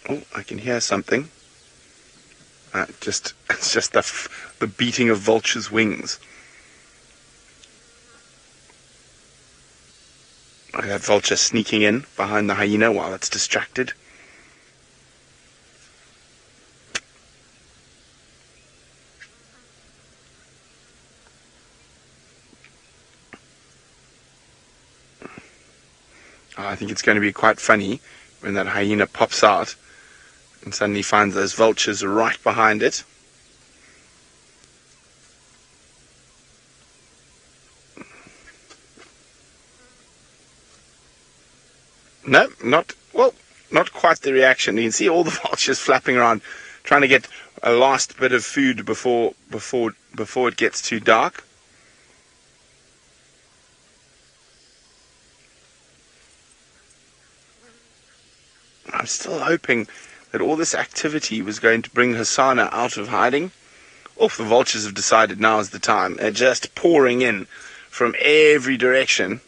Oh, I can hear something. It's just the beating of Vulture's wings. That Vulture sneaking in behind the hyena while it's distracted. I think it's going to be quite funny when that hyena pops out and suddenly finds those vultures right behind it. No, not quite the reaction. You can see all the vultures flapping around, trying to get a last bit of food before it gets too dark. I'm still hoping that all this activity was going to bring Hyena out of hiding. Oh, the vultures have decided now is the time. They're just pouring in from every direction.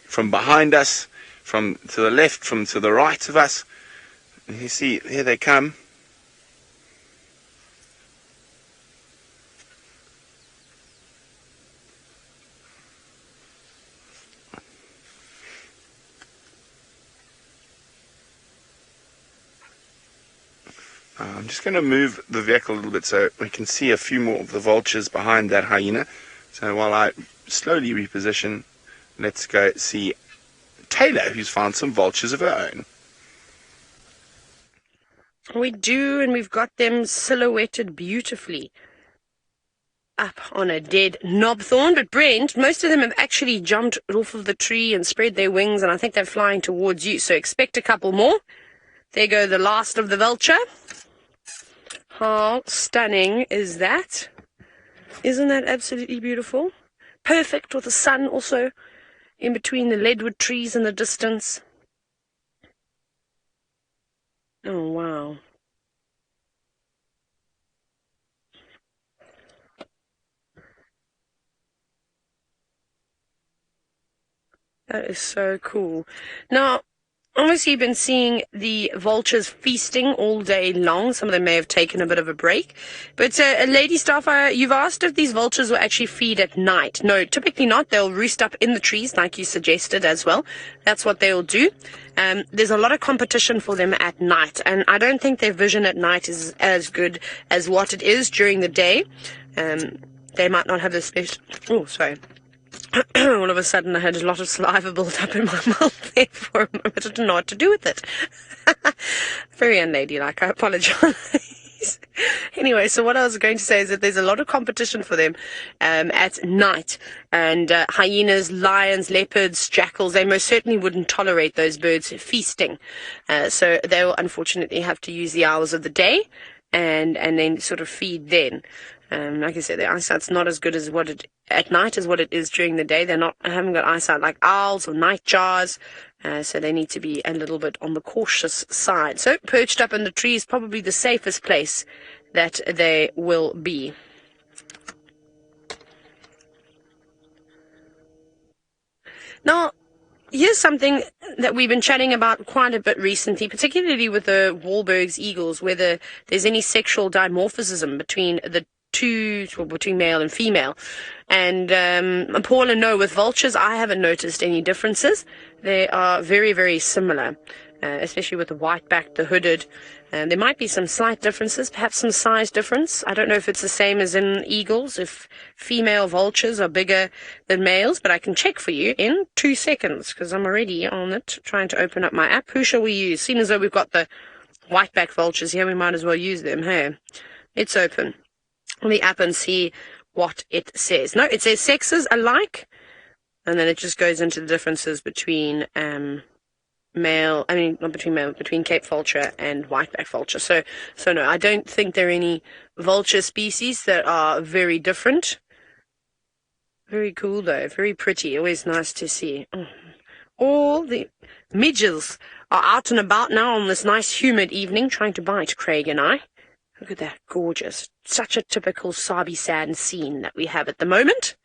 From behind us, from to the left, from to the right of us. And you see, here they come. I'm just going to move the vehicle a little bit so we can see a few more of the vultures behind that hyena. So while I slowly reposition, let's go see Taylor, who's found some vultures of her own. We do, and we've got them silhouetted beautifully up on a dead knobthorn. But Brent, most of them have actually jumped off of the tree and spread their wings, and I think they're flying towards you. So expect a couple more. There go the last of the vulture. How stunning is that? Isn't that absolutely beautiful? Perfect with the sun also in between the leadwood trees in the distance. Oh, wow. That is so cool. Now, obviously you've been seeing the vultures feasting all day long. Some of them may have taken a bit of a break. But Lady Starfire, you've asked if these vultures will actually feed at night. No, typically not. They'll roost up in the trees like you suggested as well. That's what they'll do. There's a lot of competition for them at night. And I don't think their vision at night is as good as what it is during the day. They might not have the special... Oh, sorry. All of a sudden I had a lot of saliva built up in my mouth there for a moment. I didn't know what to do with it. Very unladylike, I apologize. Anyway, so what I was going to say is that there's a lot of competition for them at night. And hyenas, lions, leopards, jackals, they most certainly wouldn't tolerate those birds feasting. So they will unfortunately have to use the hours of the day and then sort of feed then. Like I said, their eyesight's not as good as what it at night as what it is during the day. Haven't got eyesight like owls or nightjars, so they need to be a little bit on the cautious side. So perched up in the tree is probably the safest place that they will be. Now, here's something that we've been chatting about quite a bit recently, particularly with the Wahlberg's eagles, whether there's any sexual dimorphism between the two, well, between male and female. And Paula, no, with vultures, I haven't noticed any differences. They are very, very similar, especially with the white-backed, the hooded. There might be some slight differences, perhaps some size difference. I don't know if it's the same as in eagles, if female vultures are bigger than males, but I can check for you in 2 seconds, because I'm already on it, trying to open up my app. Who shall we use? Seeing as though we've got the white-backed vultures here, we might as well use them. Hey, it's open. The app and see what it says. No, it says sexes alike, and then it just goes into the differences between between Cape vulture and whiteback vulture. So no, I don't think there are any vulture species that are very different. Very cool though, very pretty, always nice to see. All the midges are out and about now on this nice humid evening, trying to bite Craig and I. Look at that, gorgeous. Such a typical Sabi sand scene that we have at the moment.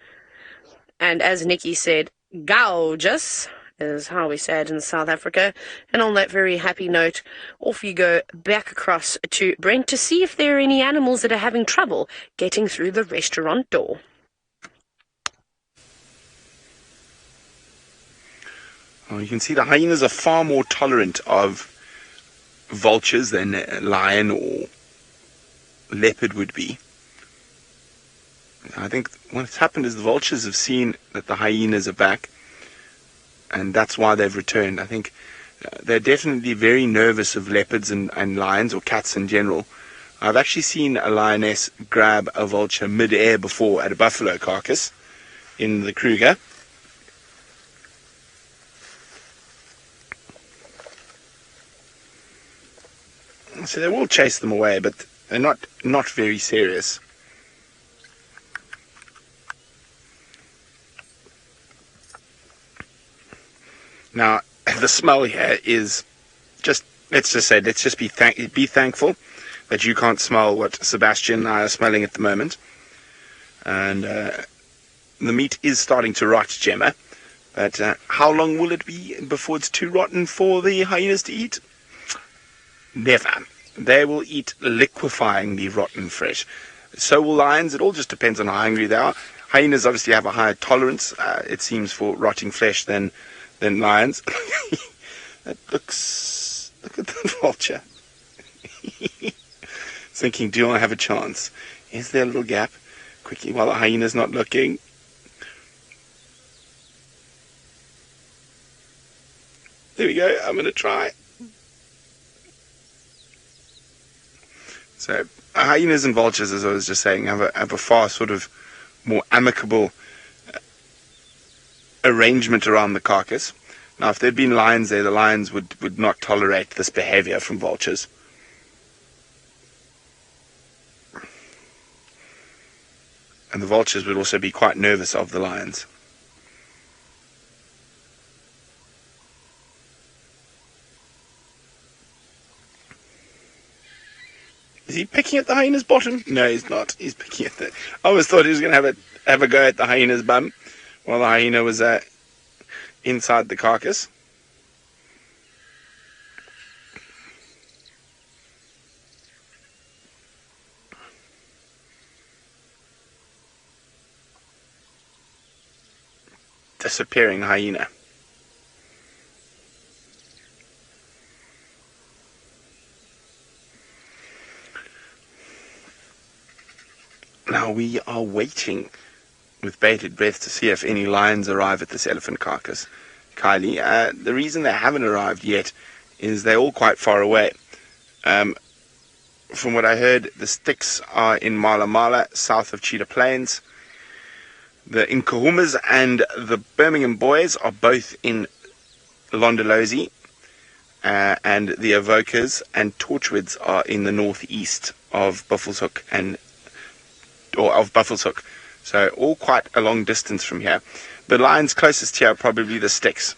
And as Nikki said, gorgeous. is how we say it in South Africa. And on that very happy note, off you go back across to Brent to see if there are any animals that are having trouble getting through the restaurant door. You can see the hyenas are far more tolerant of vultures than a lion or leopard would be. I think what's happened is the vultures have seen that the hyenas are back, and that's why they've returned. I think they're definitely very nervous of leopards and lions, or cats in general. I've actually seen a lioness grab a vulture mid-air before at a buffalo carcass in the Kruger. So they will chase them away, but they're not very serious. Now, the smell here is just, let's just be thankful that you can't smell what Sebastian and I are smelling at the moment. And the meat is starting to rot, Djuma. But how long will it be before it's too rotten for the hyenas to eat? Never. They will eat liquefyingly rotten fresh. So will lions. It all just depends on how hungry they are. Hyenas obviously have a higher tolerance, it seems, for rotting flesh than lions. Look at the vulture. Thinking, do I have a chance? Is there a little gap? Quickly, while the hyena's not looking. There we go. I'm going to try. So, hyenas and vultures, as I was just saying, have a far sort of more amicable arrangement around the carcass. Now, if there'd been lions there, the lions would not tolerate this behavior from vultures. And the vultures would also be quite nervous of the lions. Is he picking at the hyena's bottom? No, he's not. He's picking at the... I always thought he was going to have a go at the hyena's bum while the hyena was inside the carcass. Disappearing hyena. Now we are waiting with bated breath to see if any lions arrive at this elephant carcass. Kylie, the reason they haven't arrived yet is they're all quite far away. From what I heard, the sticks are in Mala Mala, south of Cheetah Plains. The Nkuhumas and the Birmingham boys are both in Londolozi, and the Evokers and Torchwoods are in the northeast of Buffelshoek Buffelshoek. So all quite a long distance from here. The lions closest here are probably the sticks.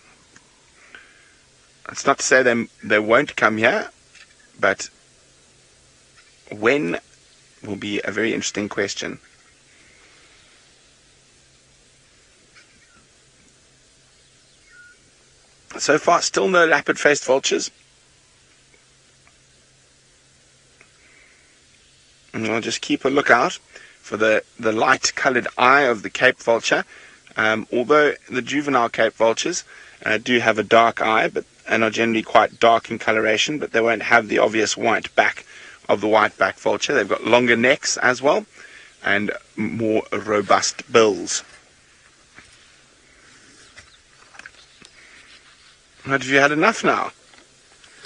It's not to say they won't come here, but when will be a very interesting question. So far, still no lappet-faced vultures. And I'll just keep a lookout for the light-coloured eye of the Cape vulture. Although the juvenile Cape vultures do have a dark eye, and are generally quite dark in coloration, but they won't have the obvious white back of the white-back vulture. They've got longer necks as well, and more robust bills. Have you had enough now?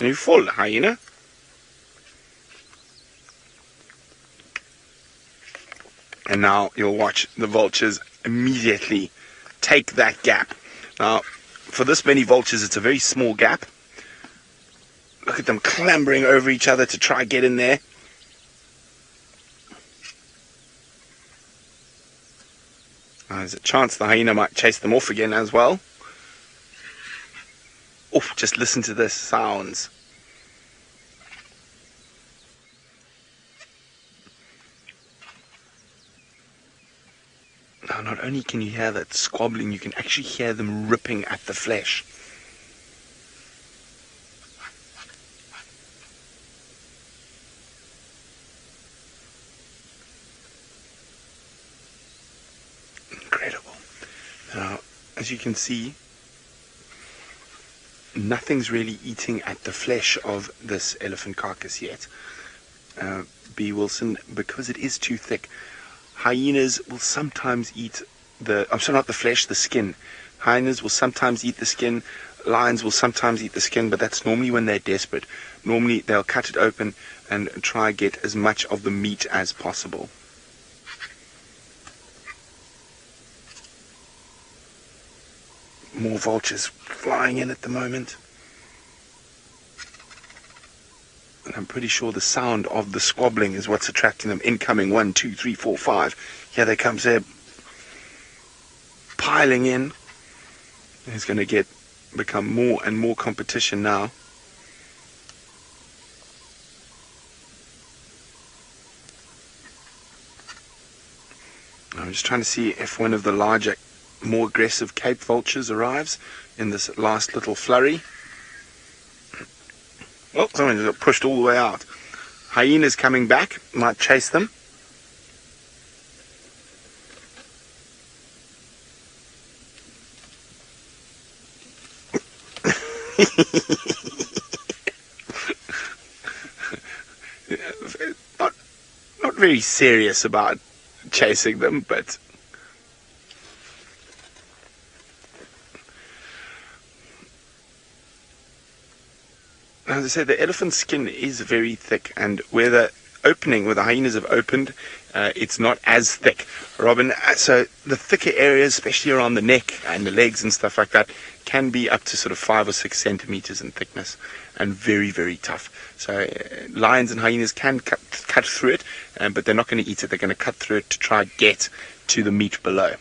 Are you full, hyena? And now you'll watch the vultures immediately take that gap. Now, for this many vultures, it's a very small gap. Look at them clambering over each other to try get in there. There's a chance the hyena might chase them off again as well. Oh, just listen to the sounds. Now, not only can you hear that squabbling, you can actually hear them ripping at the flesh. as you can see, nothing's really eating at the flesh of this elephant carcass yet. B. Wilson, because it is too thick. Hyenas will sometimes eat not the flesh, the skin. Hyenas will sometimes eat the skin. Lions will sometimes eat the skin, but that's normally when they're desperate. Normally they'll cut it open and try to get as much of the meat as possible. More vultures flying in at the moment. And I'm pretty sure the sound of the squabbling is what's attracting them. Incoming 1, 2, 3, 4, 5. Here they come, they're piling in. There's going to become more and more competition now. I'm just trying to see if one of the larger, more aggressive Cape vultures arrives in this last little flurry. Oh, someone just got pushed all the way out. Hyenas coming back, might chase them. not very serious about chasing them, but as I say, the elephant skin is very thick, and where the hyenas have opened, it's not as thick, Robin. So the thicker areas, especially around the neck and the legs and stuff like that, can be up to sort of 5 or 6 centimeters in thickness, and very, very tough. So lions and hyenas can cut through it, but they're not going to eat it. They're going to cut through it to try get to the meat below.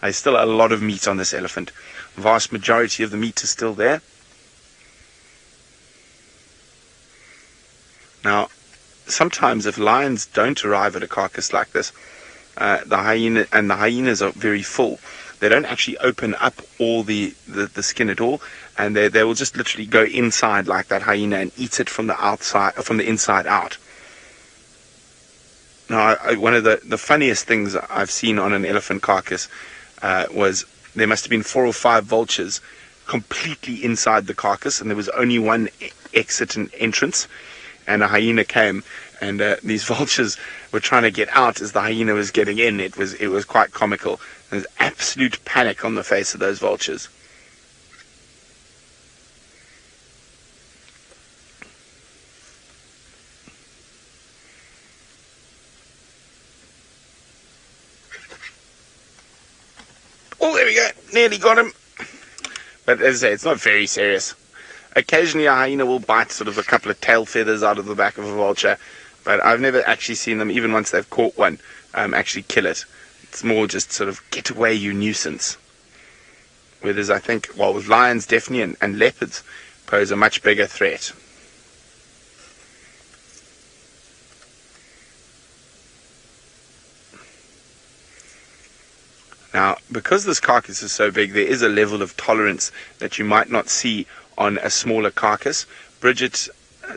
There's still a lot of meat on this elephant. Vast majority of the meat is still there. Now, sometimes if lions don't arrive at a carcass like this, the hyenas are very full. They don't actually open up all the skin at all, and they will just literally go inside like that hyena and eat it from the inside out. Now, one of the funniest things I've seen on an elephant carcass was there must have been 4 or 5 vultures completely inside the carcass, and there was only one exit and entrance. And a hyena came, and these vultures were trying to get out as the hyena was getting in. It was quite comical. There's absolute panic on the face of those vultures. Oh, there we go. Nearly got him. But as I say, it's not very serious. Occasionally a hyena will bite sort of a couple of tail feathers out of the back of a vulture, but I've never actually seen them, even once they've caught one, actually kill it. It's more just sort of get away, you nuisance. Whereas I think, with lions definitely and leopards pose a much bigger threat. Now, because this carcass is so big, there is a level of tolerance that you might not see on a smaller carcass.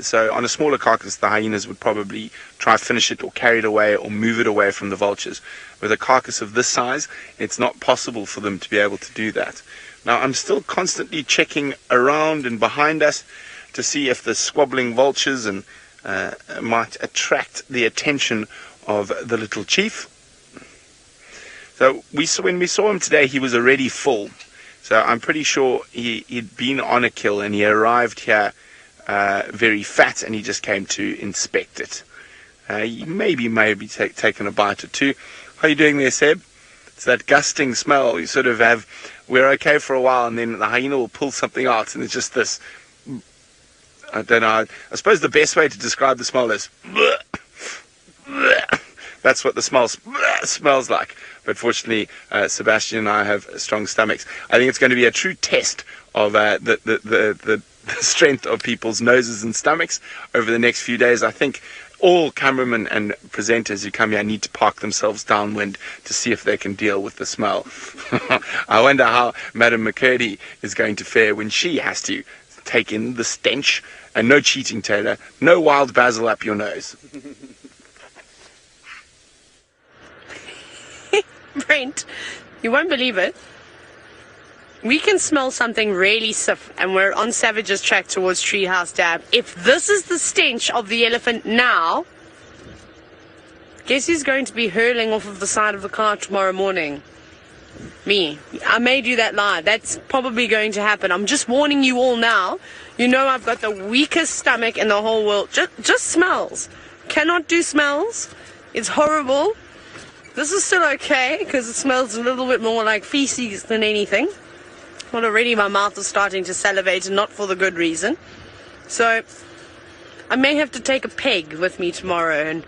So on a smaller carcass, the hyenas would probably try finish it or carry it away or move it away from the vultures. With a carcass of this size, it's not possible for them to be able to do that. Now, I'm still constantly checking around and behind us to see if the squabbling vultures might attract the attention of the little chief. So when we saw him today, he was already full. So I'm pretty sure he'd been on a kill, and he arrived here very fat, and he just came to inspect it. He maybe taken a bite or two. How are you doing there, Seb? It's that gusting smell. You sort of we're okay for a while, and then the hyena will pull something out, and it's just this, I don't know, I suppose the best way to describe the smell is that's what the smell smells like. But fortunately, Sebastian and I have strong stomachs. I think it's going to be a true test of the strength of people's noses and stomachs over the next few days. I think all cameramen and presenters who come here need to park themselves downwind to see if they can deal with the smell. I wonder how Madam McCurdy is going to fare when she has to take in the stench. And no cheating, Taylor. No wild basil up your nose. Brent, you won't believe it, we can smell something really stiff, and we're on Savage's track towards Treehouse Dam. If this is the stench of the elephant now, guess who's going to be hurling off of the side of the car tomorrow morning? Me. I may do that live. That's probably going to happen. I'm just warning you all now. You know I've got the weakest stomach in the whole world. Just smells. Cannot do smells. It's horrible. This is still okay because it smells a little bit more like feces than anything. But already my mouth is starting to salivate, and not for the good reason. So I may have to take a peg with me tomorrow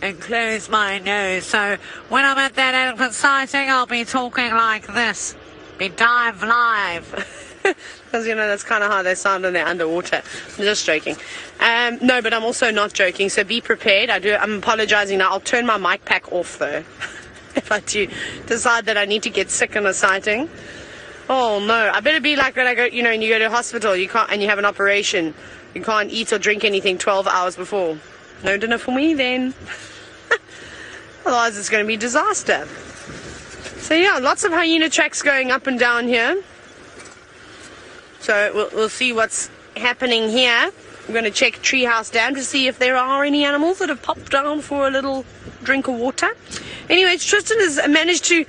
and close my nose. So when I'm at that elephant sighting, I'll be talking like this. Be dive live. Because, you know, that's kind of how they sound when they're underwater. I'm just joking. No, but I'm also not joking, so be prepared. I'm apologizing now. I'll turn my mic pack off, though, if I do decide that I need to get sick in a sighting. Oh, no. I better be like when I go, you know, when you go to a hospital, you can't, and you have an operation, you can't eat or drink anything 12 hours before. No dinner for me, then. Otherwise, it's going to be disaster. So, yeah, lots of hyena tracks going up and down here. So we'll see what's happening here. I'm going to check Treehouse Dam to see if there are any animals that have popped down for a little drink of water. Anyways, Tristan has managed to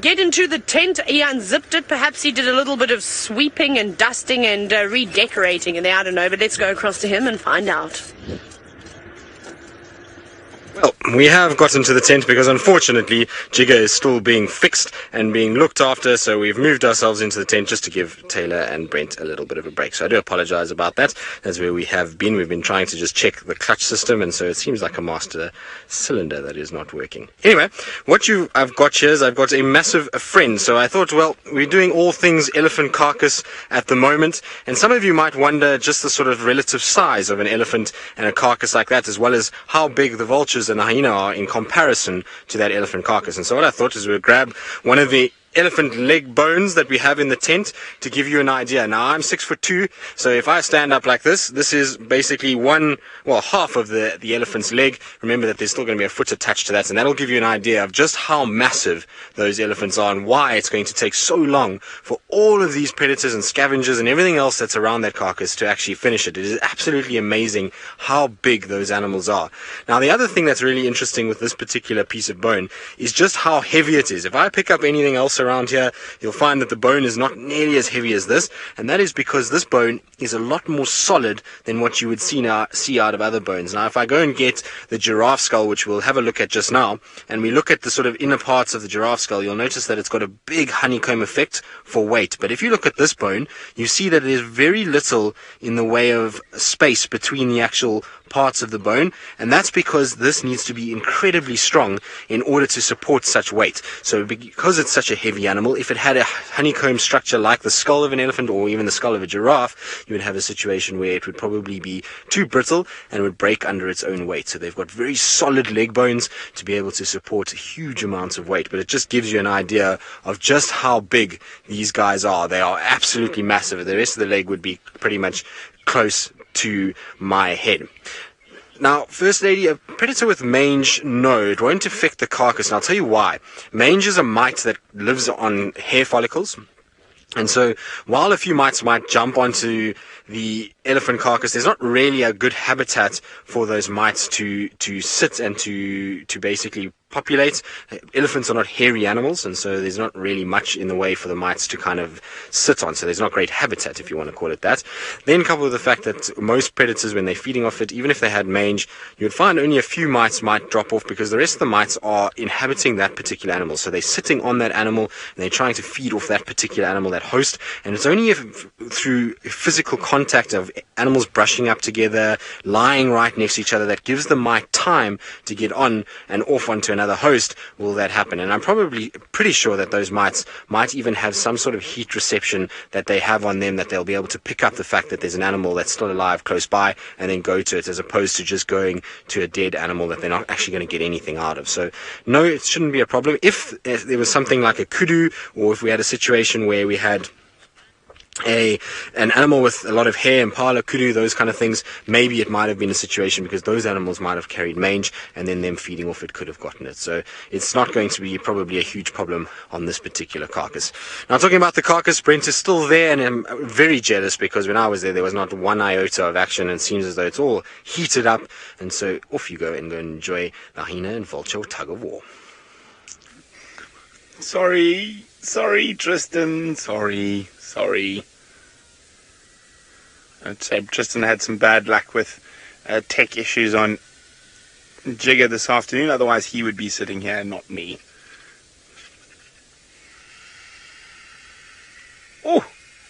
get into the tent. He unzipped it. Perhaps he did a little bit of sweeping and dusting and redecorating in there. I don't know, but let's go across to him and find out. Well, we have gotten to the tent because unfortunately Jigga is still being fixed and being looked after, so we've moved ourselves into the tent just to give Taylor and Brent a little bit of a break. So I do apologize about that. That's where we have been. We've been trying to just check the clutch system, and so it seems like a master cylinder that is not working. Anyway, I've got here is I've got a massive friend. So I thought, well, we're doing all things elephant carcass at the moment, and some of you might wonder just the sort of relative size of an elephant and a carcass like that, as well as how big the vultures and the hyena are in comparison to that elephant carcass. And so what I thought is we'd grab one of the elephant leg bones that we have in the tent to give you an idea. Now, I'm 6'2", so if I stand up like this is basically half of the elephant's leg. Remember that there's still going to be a foot attached to that, and that'll give you an idea of just how massive those elephants are and why it's going to take so long for all of these predators and scavengers and everything else that's around that carcass to actually finish it. It is absolutely amazing how big those animals are. Now, the other thing that's really interesting with this particular piece of bone is just how heavy it is. If I pick up anything else around here, you'll find that the bone is not nearly as heavy as this, and that is because this bone is a lot more solid than what you would see out of other bones. Now, if I go and get the giraffe skull, which we'll have a look at just now, and we look at the sort of inner parts of the giraffe skull, you'll notice that it's got a big honeycomb effect for weight. But if you look at this bone, you see that there's very little in the way of space between the actual parts of the bone, and that's because this needs to be incredibly strong in order to support such weight. So because it's such a heavy animal, if it had a honeycomb structure like the skull of an elephant or even the skull of a giraffe, you would have a situation where it would probably be too brittle and would break under its own weight. So they've got very solid leg bones to be able to support huge amounts of weight, but it just gives you an idea of just how big these guys are. They are absolutely massive. The rest of the leg would be pretty much close to my head. Now, First Lady, a predator with mange, no, it won't affect the carcass, and I'll tell you why. Mange is a mite that lives on hair follicles, and so while a few mites might jump onto the elephant carcass, there's not really a good habitat for those mites to sit and to basically populate. Elephants are not hairy animals, and so there's not really much in the way for the mites to kind of sit on, so there's not great habitat, if you want to call it that. Then coupled with the fact that most predators, when they're feeding off it, even if they had mange, you would find only a few mites might drop off because the rest of the mites are inhabiting that particular animal. So they're sitting on that animal and they're trying to feed off that particular animal, that host, and it's only through physical contact of animals brushing up together, lying right next to each other, that gives the mite time to get on and off onto another host will that happen. And I'm probably pretty sure that those mites might even have some sort of heat reception that they have on them, that they'll be able to pick up the fact that there's an animal that's still alive close by and then go to it, as opposed to just going to a dead animal that they're not actually going to get anything out of. So no, it shouldn't be a problem. If there was something like a kudu, or if we had a situation where we had an animal with a lot of hair, impala, kudu, those kind of things, maybe it might have been a situation because those animals might have carried mange, and then them feeding off it could have gotten it. So it's not going to be probably a huge problem on this particular carcass. Now, talking about the carcass, Brent is still there, and I'm very jealous because when I was there was not one iota of action, and it seems as though it's all heated up. And so off you go and enjoy the hyena and vulture tug of war. Sorry, Tristan. Sorry. I'd say Tristan had some bad luck with tech issues on Jigger this afternoon. Otherwise, he would be sitting here, not me. Oh,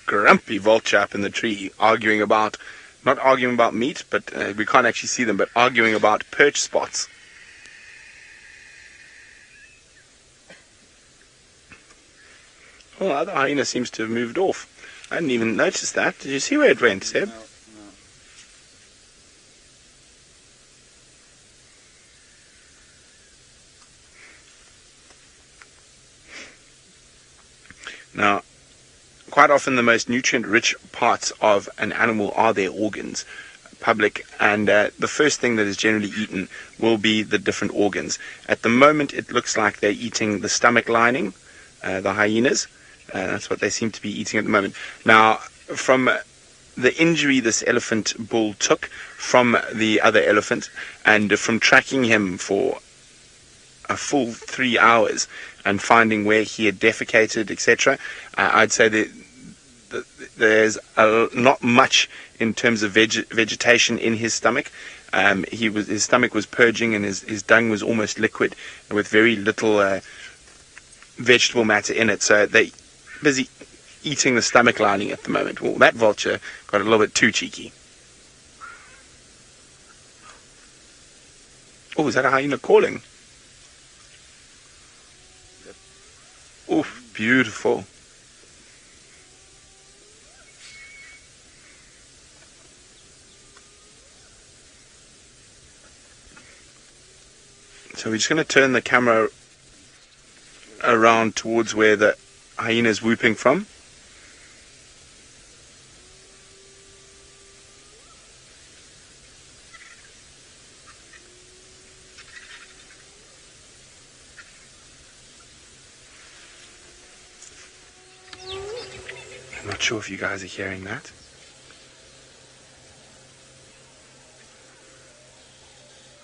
grumpy vulture up in the tree, not arguing about meat, but we can't actually see them, but arguing about perch spots. Oh, the other hyena seems to have moved off. I didn't even notice that. Did you see where it went, Seb? No. Now, quite often the most nutrient-rich parts of an animal are their organs, public, and the first thing that is generally eaten will be the different organs. At the moment, it looks like they're eating the stomach lining, the hyenas. That's what they seem to be eating at the moment. Now, from the injury this elephant bull took from the other elephant, and from tracking him for a full 3 hours and finding where he had defecated, etc., I'd say that there's not much in terms of vegetation in his stomach. His stomach was purging, and his dung was almost liquid with very little vegetable matter in it. So they busy eating the stomach lining at the moment. Well, that vulture got a little bit too cheeky. Oh, is that a hyena calling? Oh, beautiful. So we're just going to turn the camera around towards where the hyena is whooping from. I'm not sure if you guys are hearing that.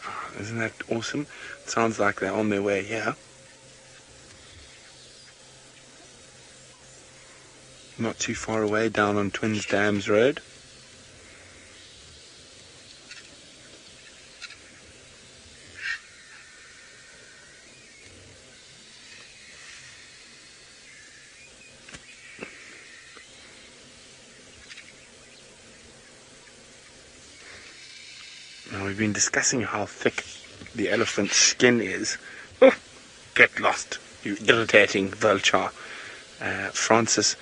Oh, isn't that awesome? It sounds like they're on their way here. Not too far away, down on Twins Dams Road. Now, we've been discussing how thick the elephant's skin is. Oh, get lost, you irritating vulture. Francis,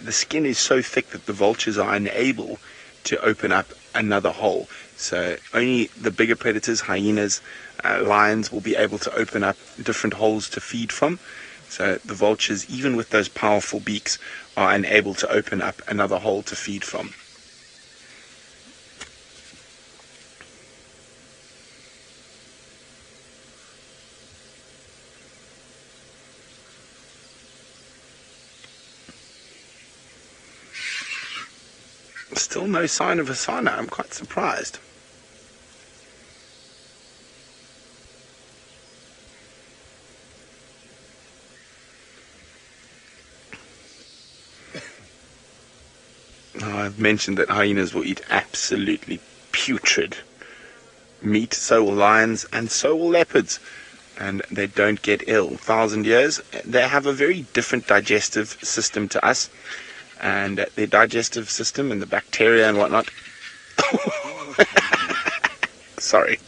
the skin is so thick that the vultures are unable to open up another hole. So only the bigger predators, hyenas, lions, will be able to open up different holes to feed from. So the vultures, even with those powerful beaks, are unable to open up another hole to feed from. Still no sign of Hyena. I'm quite surprised. I've mentioned that hyenas will eat absolutely putrid meat. So will lions, and so will leopards. And they don't get ill. 1,000 years. They have a very different digestive system to us. And their digestive system and the bacteria and whatnot sorry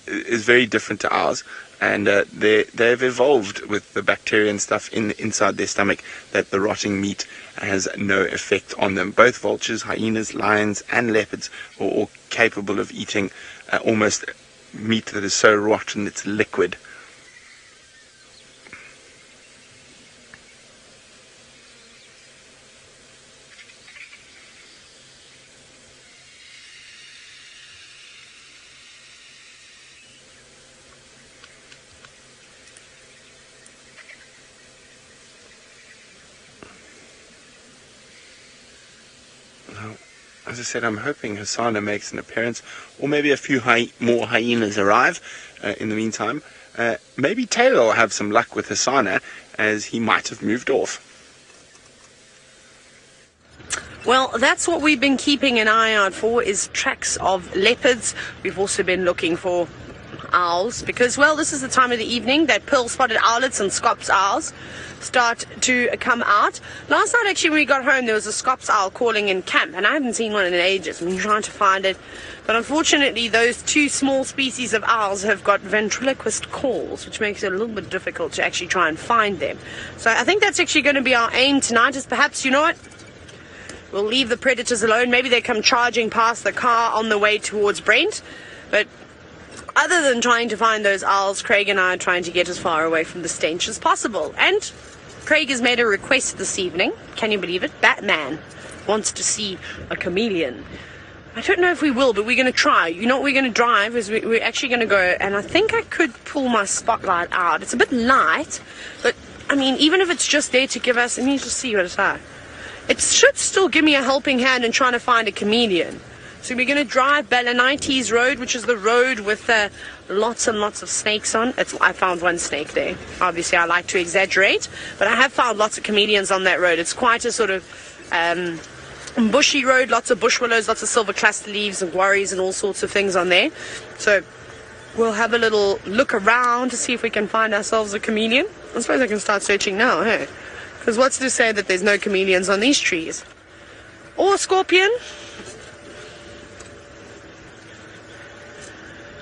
is very different to ours, and they've evolved with the bacteria and stuff inside their stomach that the rotting meat has no effect on them. Both vultures, hyenas, lions and leopards are all capable of eating almost meat that is so rotten it's liquid. Now, as I said, I'm hoping Hyena makes an appearance, or maybe a few more hyenas arrive in the meantime. Maybe Taylor will have some luck with Hyena, as he might have moved off. Well, that's what we've been keeping an eye out for, is tracks of leopards. We've also been looking for owls, because, well, this is the time of the evening that pearl-spotted owlets and scops owls start to come out. Last night, actually, when we got home, there was a scops owl calling in camp, and I haven't seen one in ages. I've been trying to find it, but unfortunately, those two small species of owls have got ventriloquist calls, which makes it a little bit difficult to actually try and find them. So I think that's actually going to be our aim tonight, is perhaps, you know what, we'll leave the predators alone. Maybe they come charging past the car on the way towards Brent, but other than trying to find those owls, Craig and I are trying to get as far away from the stench as possible. And Craig has made a request this evening. Can you believe it? Batman wants to see a chameleon. I don't know if we will, but we're going to try. You know what we're going to drive is we're actually going to go, and I think I could pull my spotlight out. It's a bit light, but, I mean, even if it's just there to give us, let me just see what it's like. It should still give me a helping hand in trying to find a chameleon. So we're going to drive Balanites Road, which is the road with lots and lots of snakes on. I found one snake there. Obviously, I like to exaggerate, but I have found lots of chameleons on that road. It's quite a sort of bushy road, lots of bush willows, lots of silver cluster leaves and guarries and all sorts of things on there. So we'll have a little look around to see if we can find ourselves a chameleon. I suppose I can start searching now, hey? Because what's to say that there's no chameleons on these trees? Or a scorpion?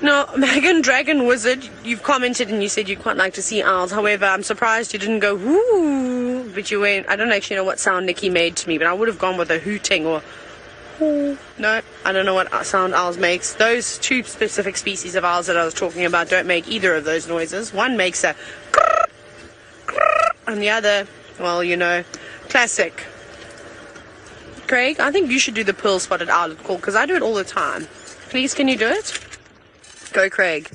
No, Megan Dragon Wizard, you've commented and you said you'd quite like to see owls. However, I'm surprised you didn't go whoo, but you went, I don't actually know what sound Nikki made to me, but I would have gone with a hooting or whoo. No, I don't know what sound owls makes. Those two specific species of owls that I was talking about don't make either of those noises. One makes a grrr, grrr, and the other, well, you know, classic. Craig, I think you should do the pearl-spotted owlet call, because I do it all the time. Please, can you do it? Go, Craig.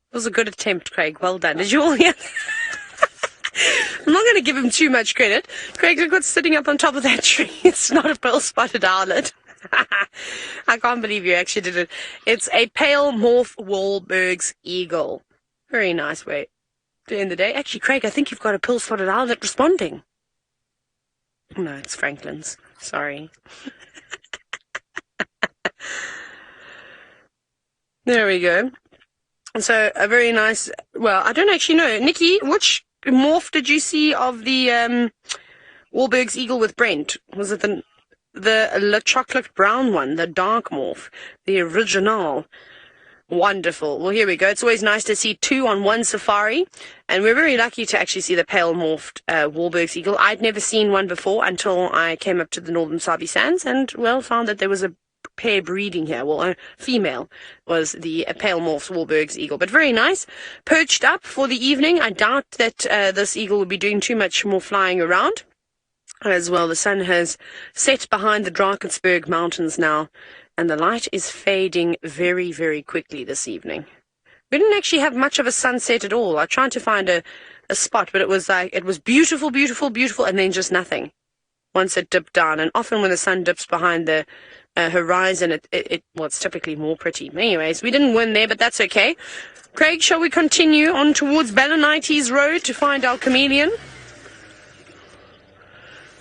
It was a good attempt, Craig. Well done. Did you all hear? I'm not going to give him too much credit. Craig, look what's sitting up on top of that tree. It's not a pearl-spotted owlet. I can't believe you actually did it. It's a pale morph Wahlberg's eagle. Very nice way to end the day. Actually, Craig, I think you've got a pearl-spotted owlet responding. No, it's Franklin's. Sorry. There we go. So, a very nice... Well, I don't actually know. Nikki, which morph did you see of the Wahlberg's eagle with Brent? Was it the chocolate brown one, the dark morph, the original? Wonderful. Well, here we go. It's always nice to see two on one safari, and we're very lucky to actually see the pale morphed Wahlberg's eagle. I'd never seen one before until I came up to the northern Sabi sands and, well, found that there was a pair breeding here. Well, a female was the pale morphed Wahlberg's eagle, but very nice. Perched up for the evening. I doubt that this eagle will be doing too much more flying around. As well, the sun has set behind the Drakensberg mountains now, and the light is fading very, very quickly this evening. We didn't actually have much of a sunset at all. I tried to find a spot, but it was beautiful, beautiful, beautiful, and then just nothing once it dipped down. And often when the sun dips behind the horizon, it's typically more pretty. Anyways, we didn't win there, but that's okay. Craig, shall we continue on towards Balanites Road to find our chameleon?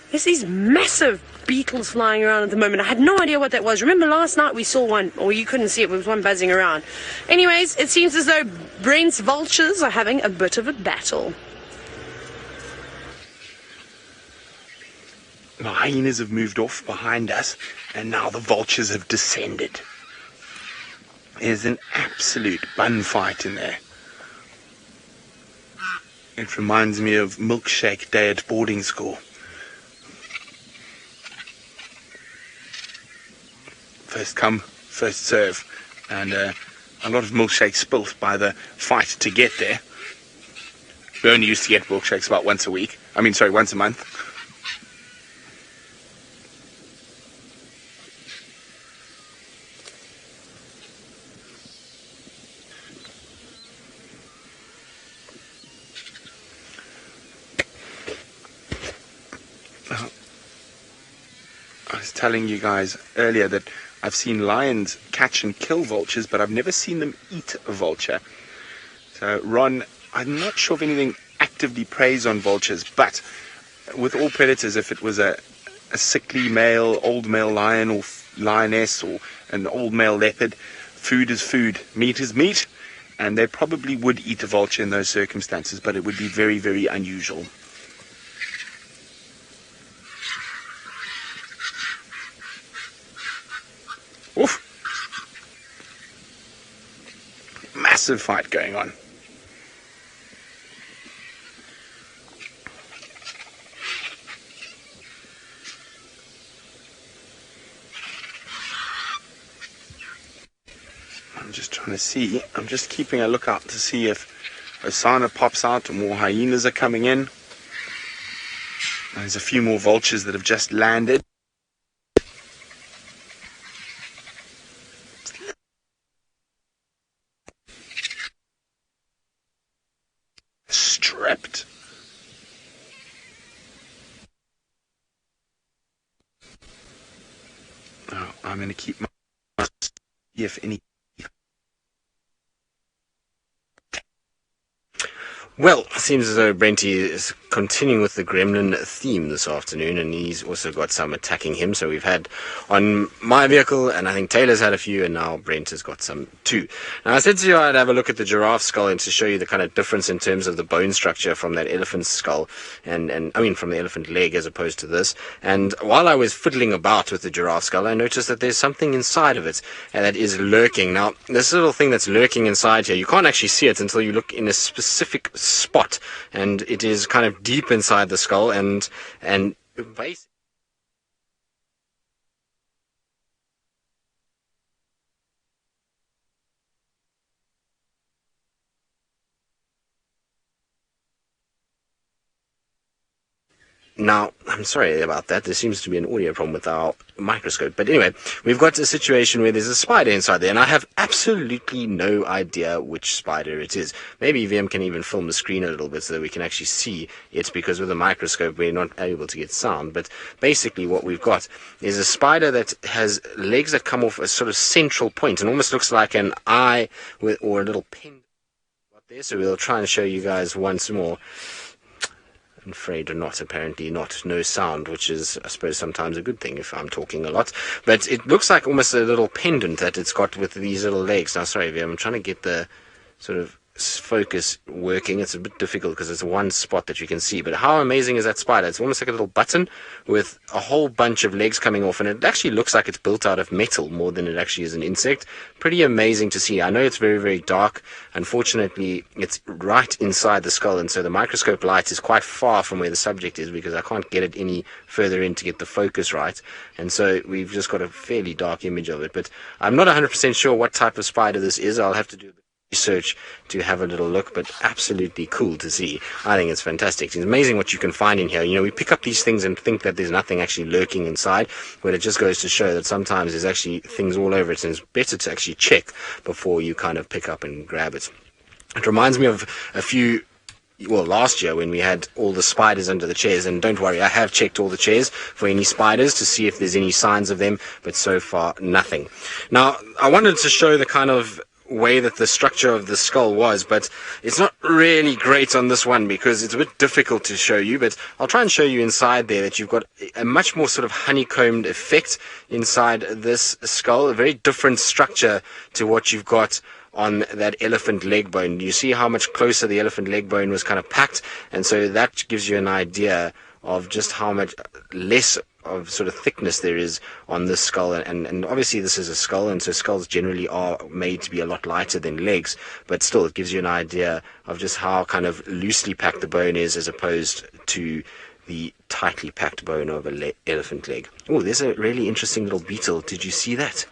There's these massive beetles flying around at the moment. I had no idea what that was. Remember last night we saw one, or you couldn't see it, there was one buzzing around. Anyways, it seems as though Brent's vultures are having a bit of a battle. The hyenas have moved off behind us, and now the vultures have descended. There's an absolute bun fight in there. It reminds me of milkshake day at boarding school. First come, first serve, and a lot of milkshakes spilt by the fight to get there. We only used to get milkshakes about once a month. was telling you guys earlier that I've seen lions catch and kill vultures, but I've never seen them eat a vulture. So, Ron, I'm not sure if anything actively preys on vultures, but with all predators, if it was a sickly old male lion or lioness or an old male leopard, food is food, meat is meat, and they probably would eat a vulture in those circumstances, but it would be very, very unusual. Oof. Massive fight going on. I'm just trying to see. I'm just keeping a lookout to see if Osana pops out or more hyenas are coming in. There's a few more vultures that have just landed. Stripped. Oh, I'm going to keep my if any. Well, it seems as though Brenty is continuing with the gremlin theme this afternoon, and he's also got some attacking him. So we've had on my vehicle, and I think Taylor's had a few, and now Brent has got some too. Now, I said to you I'd have a look at the giraffe skull and to show you the kind of difference in terms of the bone structure from that elephant skull, and I mean from the elephant leg as opposed to this. And while I was fiddling about with the giraffe skull, I noticed that there's something inside of it that is lurking. Now, this little thing that's lurking inside here, you can't actually see it until you look in a specific spot, and it is kind of deep inside the skull, and basically now, I'm sorry about that. There seems to be an audio problem with our microscope. But anyway, we've got a situation where there's a spider inside there, and I have absolutely no idea which spider it is. Maybe VM can even film the screen a little bit so that we can actually see it, because with a microscope we're not able to get sound. But basically what we've got is a spider that has legs that come off a sort of central point and almost looks like an eye or a little pin there. So we'll try and show you guys once more. I'm afraid or not, apparently not, no sound, which is, I suppose, sometimes a good thing if I'm talking a lot. But it looks like almost a little pendant that it's got with these little legs. Now, sorry, I'm trying to get the sort of focus working. It's a bit difficult because it's one spot that you can see. But how amazing is that spider? It's almost like a little button with a whole bunch of legs coming off, and it actually looks like it's built out of metal more than it actually is an insect. Pretty amazing to see. I know it's very, very dark. Unfortunately, it's right inside the skull, and so the microscope light is quite far from where the subject is because I can't get it any further in to get the focus right. And so we've just got a fairly dark image of it. But I'm not 100% sure what type of spider this is. I'll have to do research to have a little look, but absolutely cool to see. I think it's fantastic. It's amazing what you can find in here. You know, we pick up these things and think that there's nothing actually lurking inside, but it just goes to show that sometimes there's actually things all over it, and it's better to actually check before you kind of pick up and grab it. It reminds me of last year when we had all the spiders under the chairs, and don't worry, I have checked all the chairs for any spiders to see if there's any signs of them, but so far nothing. Now, I wanted to show the kind of way that the structure of the skull was, but it's not really great on this one because it's a bit difficult to show you, but I'll try and show you inside there that you've got a much more sort of honeycombed effect inside this skull, a very different structure to what you've got on that elephant leg bone. You see how much closer the elephant leg bone was kind of packed, and so that gives you an idea of just how much less of sort of thickness there is on this skull, and obviously this is a skull, and so skulls generally are made to be a lot lighter than legs, but still it gives you an idea of just how kind of loosely packed the bone is as opposed to the tightly packed bone of an elephant leg. Oh, there's a really interesting little beetle. Did you see that?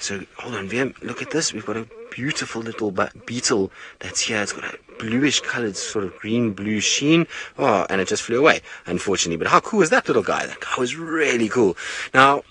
So hold on, VM, look at this. We've got a beautiful little beetle that's here. It's got a bluish colored sort of green-blue sheen. Oh, and it just flew away, unfortunately. But how cool is that little guy? That guy was really cool. Now,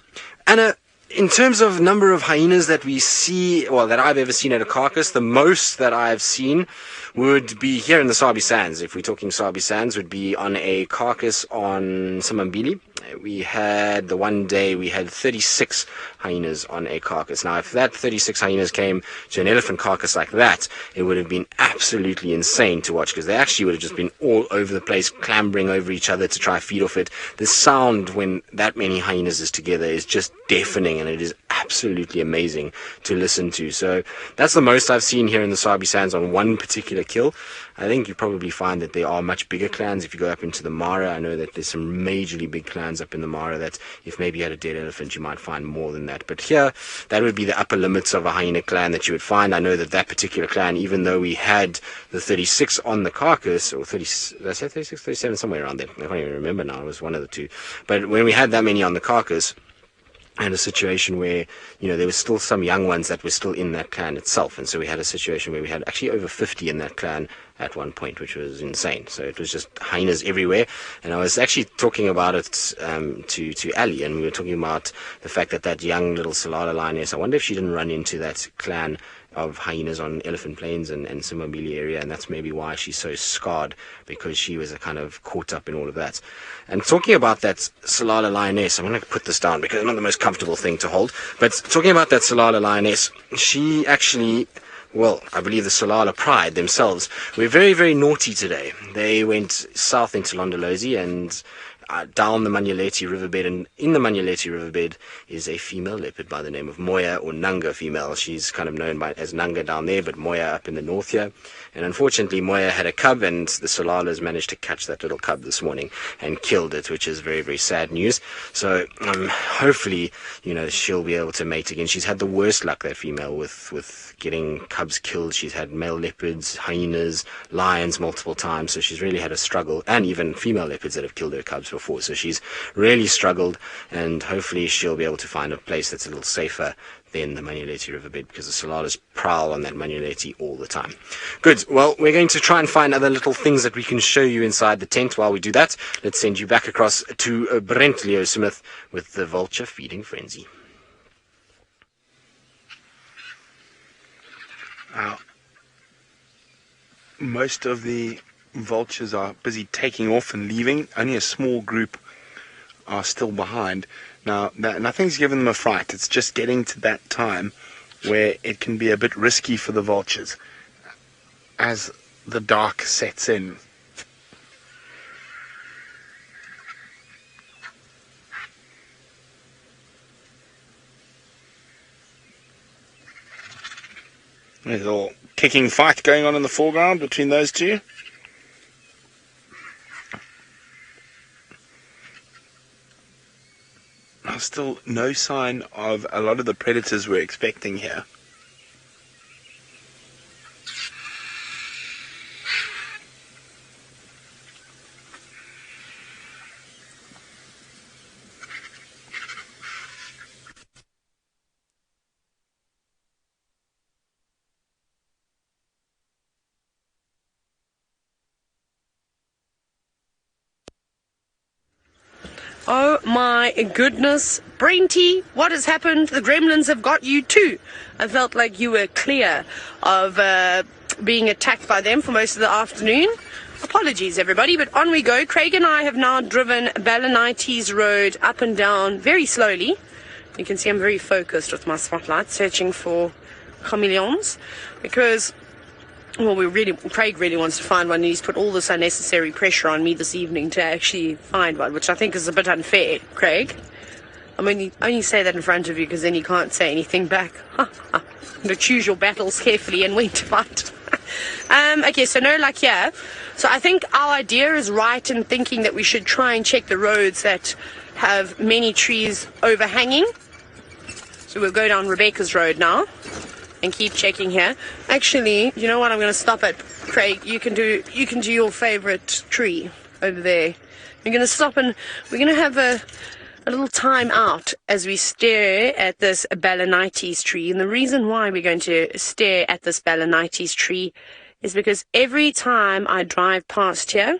Anna, in terms of number of hyenas that we see, well, that I've ever seen at a carcass, the most that I've seen would be here in the Sabi Sands. If we're talking Sabi Sands, would be on a carcass on Samambili. We had the one day we had 36 hyenas on a carcass. Now, if that 36 hyenas came to an elephant carcass like that, it would have been absolutely insane to watch, because they actually would have just been all over the place, clambering over each other to try to feed off it. The sound when that many hyenas is together is just deafening, and it is absolutely amazing to listen to. So that's the most I've seen here in the Sabi Sands on one particular kill. I think you probably find that there are much bigger clans if you go up into the Mara. I know that there's some majorly big clans up in the Mara that if maybe you had a dead elephant, you might find more than that. But here, that would be the upper limits of a hyena clan that you would find. I know that that particular clan, even though we had the 36 on the carcass, or 30, did I say 36, 37, somewhere around there. I can't even remember now. It was one of the two. But when we had that many on the carcass, and a situation where, there was still some young ones that were still in that clan itself. And so we had a situation where we had actually over 50 in that clan at one point, which was insane. So it was just hyenas everywhere. And I was actually talking about it to Ali, and we were talking about the fact that young little Salala lioness, I wonder if she didn't run into that clan of hyenas on Elephant Plains and Simambili area, and that's maybe why she's so scarred, because she was kind of caught up in all of that. And talking about that Salala lioness, I'm going to put this down because it's not the most comfortable thing to hold, but talking about that Salala lioness, she actually, well, I believe the Salala Pride themselves were very, very naughty today. They went south into Londolozi and down the Manyeleti riverbed, and in the Manyeleti riverbed is a female leopard by the name of Moya, or Nanga female. She's kind of known as Nanga down there, but Moya up in the north here. And unfortunately, Moya had a cub, and the Salalas managed to catch that little cub this morning and killed it, which is very, very sad news. So hopefully, she'll be able to mate again. She's had the worst luck, that female, with getting cubs killed. She's had male leopards, hyenas, lions multiple times, so she's really had a struggle, and even female leopards that have killed her cubs before. So she's really struggled, and hopefully she'll be able to find a place that's a little safer than the Manyeleti riverbed, because the Salalas prowl on that Manyeleti all the time. Good. Well, we're going to try and find other little things that we can show you inside the tent. While we do that, let's send you back across to Brent Leo Smith with the Vulture Feeding Frenzy. Most of the vultures are busy taking off and leaving. Only a small group are still behind. Now, nothing's given them a fright. It's just getting to that time where it can be a bit risky for the vultures as the dark sets in. There's a little kicking fight going on in the foreground between those two. Still no sign of a lot of the predators we're expecting here. Oh my goodness, Brenty, what has happened? The gremlins have got you too. I felt like you were clear of being attacked by them for most of the afternoon. Apologies everybody, but on we go. Craig and I have now driven Balanites Road up and down very slowly. You can see I'm very focused with my spotlight, searching for chameleons, because Craig really wants to find one, and he's put all this unnecessary pressure on me this evening to actually find one, which I think is a bit unfair, Craig. I mean, you only say that in front of you because then you can't say anything back. To choose your battles carefully and when to fight. Okay, so no luck here. So I think our idea is right in thinking that we should try and check the roads that have many trees overhanging. So we'll go down Rebecca's Road now and keep checking here. Actually, you know what? I'm going to stop it, Craig. You can do your favorite tree over there. We're going to stop and we're going to have a little time out as we stare at this Balanites tree. And the reason why we're going to stare at this Balanites tree is because every time I drive past here,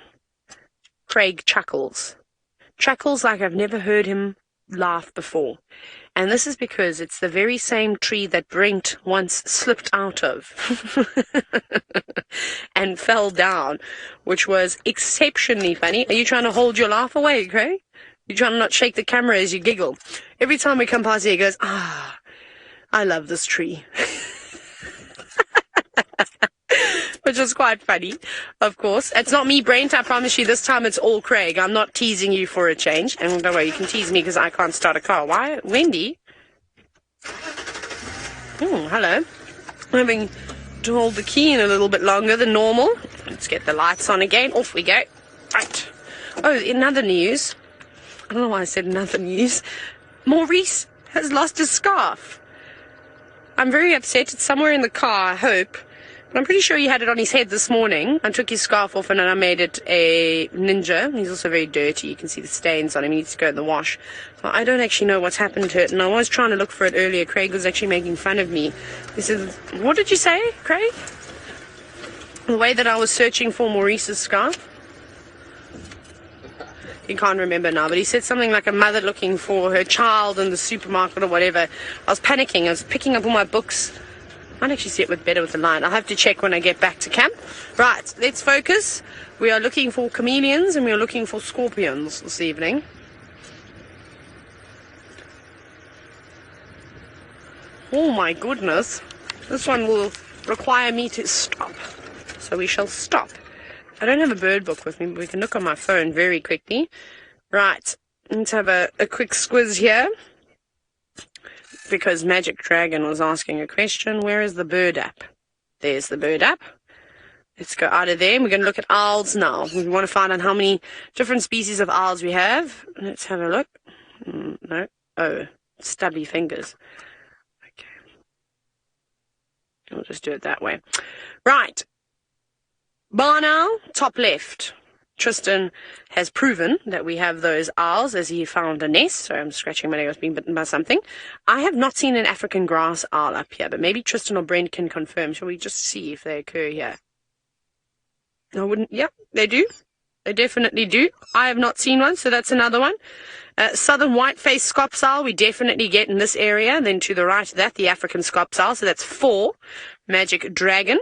Craig chuckles. Chuckles like I've never heard him laugh before. And this is because it's the very same tree that Brent once slipped out of and fell down, which was exceptionally funny. Are you trying to hold your laugh away, Craig? You're trying to not shake the camera as you giggle. Every time we come past here, he goes, I love this tree. Which is quite funny, of course. It's not me, Brent, I promise you. This time it's all Craig. I'm not teasing you for a change. And don't worry, you can tease me because I can't start a car. Why? Wendy? Hello. I'm having to hold the key in a little bit longer than normal. Let's get the lights on again. Off we go. Right. Oh, in other news. I don't know why I said in other news. Maurice has lost his scarf. I'm very upset. It's somewhere in the car, I hope. But I'm pretty sure he had it on his head this morning. I took his scarf off and I made it a ninja. He's also very dirty. You can see the stains on him. He needs to go in the wash. So I don't actually know what's happened to it. And I was trying to look for it earlier. Craig was actually making fun of me. He said, what did you say, Craig? The way that I was searching for Maurice's scarf? He can't remember now, but he said something like a mother looking for her child in the supermarket or whatever. I was panicking. I was picking up all my books. I might actually see it better with the light. I'll have to check when I get back to camp. Right, let's focus. We are looking for chameleons and we are looking for scorpions this evening. Oh my goodness. This one will require me to stop. So we shall stop. I don't have a bird book with me, but we can look on my phone very quickly. Right, let's have a quick squiz here. Because Magic Dragon was asking a question. Where is the bird app? There's the bird app. Let's go out of there. We're going to look at owls now. We want to find out how many different species of owls we have. Let's have a look. No. Oh, stubby fingers. Okay. We'll just do it that way. Right. Barn owl, top left. Tristan has proven that we have those owls as he found a nest. So I'm scratching my nails, being bitten by something. I have not seen an African grass owl up here, but maybe Tristan or Brent can confirm. Shall we just see if they occur here? I wouldn't. Yep, they do. They definitely do. I have not seen one, so that's another one. Southern white-faced scops owl we definitely get in this area. And then to the right of that, the African scops owl. So that's 4. Magic Dragon.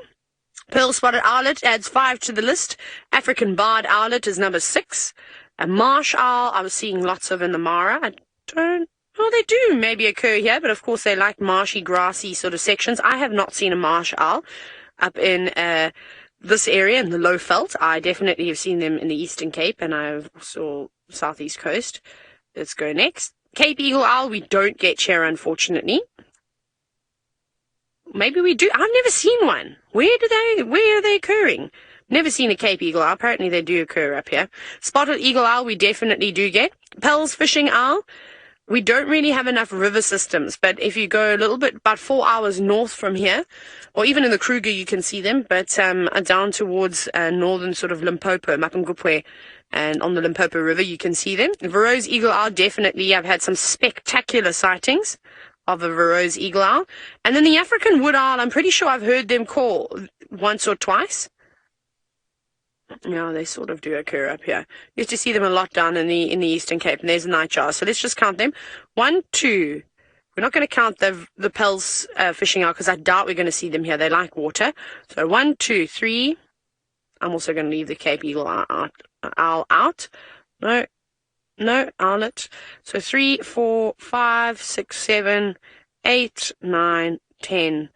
Pearl-spotted owlet adds 5 to the list. African barred owlet is number 6. A marsh owl, I was seeing lots of in the Mara. They do maybe occur here, but of course they like marshy, grassy sort of sections. I have not seen a marsh owl up in this area, in the low veld. I definitely have seen them in the Eastern Cape, and I saw Southeast Coast. Let's go next. Cape eagle owl, we don't get here, unfortunately. Maybe we do. I've never seen one. Where are they occurring? Never seen a Cape eagle owl. Apparently they do occur up here. Spotted eagle owl we definitely do get. Pell's fishing owl. We don't really have enough river systems, but if you go a little bit, about 4 hours north from here, or even in the Kruger you can see them, but down towards northern sort of Limpopo, Mapungubwe, and on the Limpopo River you can see them. Verreaux's eagle owl, definitely. I've had some spectacular sightings of a Verreaux's eagle owl. And then the African wood owl, I'm pretty sure I've heard them call once or twice. Yeah, they sort of do occur up here. Used to see them a lot down in the Eastern Cape, and there's a nightjar. So let's just count them. 1, 2. We're not going to count the Pell's fishing owl because I doubt we're going to see them here. They like water. So 1, 2, 3. I'm also going to leave the Cape eagle owl out. No, owlet. So 3, 4, 5, 6, 7, 8, 9, 10.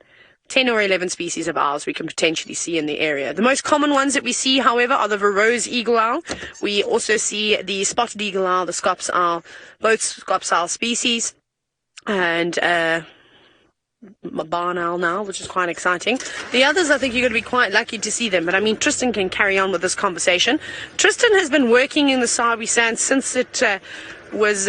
10 or 11 species of owls we can potentially see in the area. The most common ones that we see, however, are the Verreaux's eagle owl. We also see the spotted eagle owl, the scops owl, both scops owl species, and barn owl now, which is quite exciting. The others, I think you're going to be quite lucky to see them, but I mean, Tristan can carry on with this conversation. Tristan has been working in the Sabi Sand since it was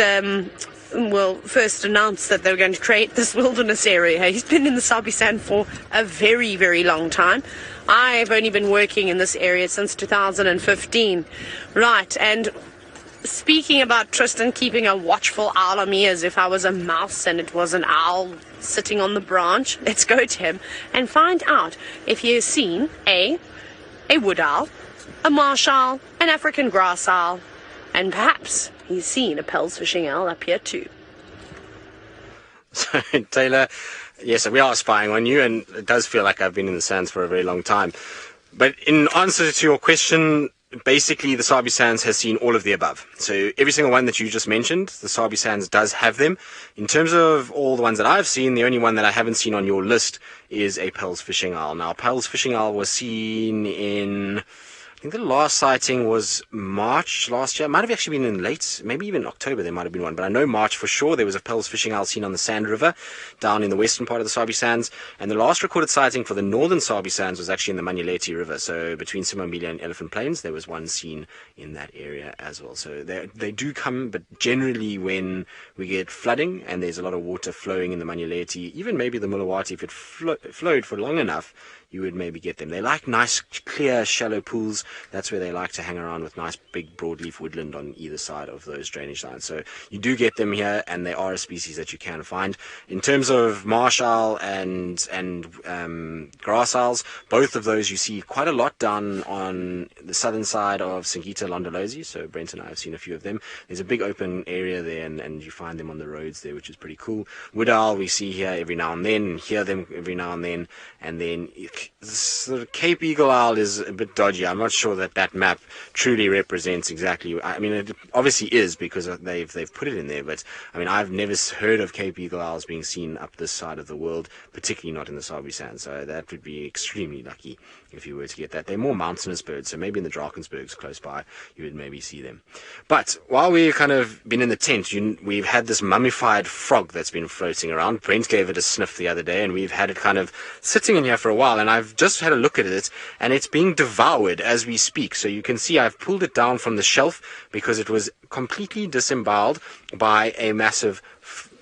first announced that they were going to create this wilderness area. He's been in the Sabi Sand for a very, very long time. I've only been working in this area since 2015. Right, and speaking about Tristan keeping a watchful owl on me as if I was a mouse and it was an owl sitting on the branch, let's go to him and find out if he has seen a wood owl, a marsh owl, an African grass owl, and perhaps he's seen a Pell's fishing owl up here too. So, Taylor, yes, we are spying on you, and it does feel like I've been in the sands for a very long time. But in answer to your question, basically the Sabi Sands has seen all of the above. So every single one that you just mentioned, the Sabi Sands does have them. In terms of all the ones that I've seen, the only one that I haven't seen on your list is a Pell's fishing owl. Now, Pell's fishing owl was seen in, I think the last sighting was March last year. It might have actually been in late, maybe even October there might have been one. But I know March for sure. There was a Pell's fishing owl seen on the Sand River down in the western part of the Sabi Sands. And the last recorded sighting for the northern Sabi Sands was actually in the Manyeleti River. So between Simbambili and Elephant Plains, there was one seen in that area as well. So they do come, but generally when we get flooding and there's a lot of water flowing in the Manyeleti, even maybe the Mulawati, if it flowed for long enough, you would maybe get them. They like nice, clear, shallow pools. That's where they like to hang around with nice, big, broadleaf woodland on either side of those drainage lines. So you do get them here, and they are a species that you can find. In terms of marsh owl and grass owls, both of those you see quite a lot down on the southern side of Singita, Londolozi. So Brent and I have seen a few of them. There's a big open area there, and you find them on the roads there, which is pretty cool. Wood owl we see here every now and then, and hear them every now and then. And then the Cape Eagle Owl is a bit dodgy. I'm not sure that map truly represents exactly. I mean, it obviously is because they've put it in there. But I mean, I've never heard of Cape Eagle Owls being seen up this side of the world, particularly not in the Sabi Sands. So that would be extremely lucky if you were to get that. They're more mountainous birds, so maybe in the Drakensbergs close by, you would maybe see them. But while we've kind of been in the tent, we've had this mummified frog that's been floating around. Brent gave it a sniff the other day, and we've had it kind of sitting in here for a while, and I've just had a look at it, and it's being devoured as we speak. So you can see I've pulled it down from the shelf because it was completely disemboweled by a massive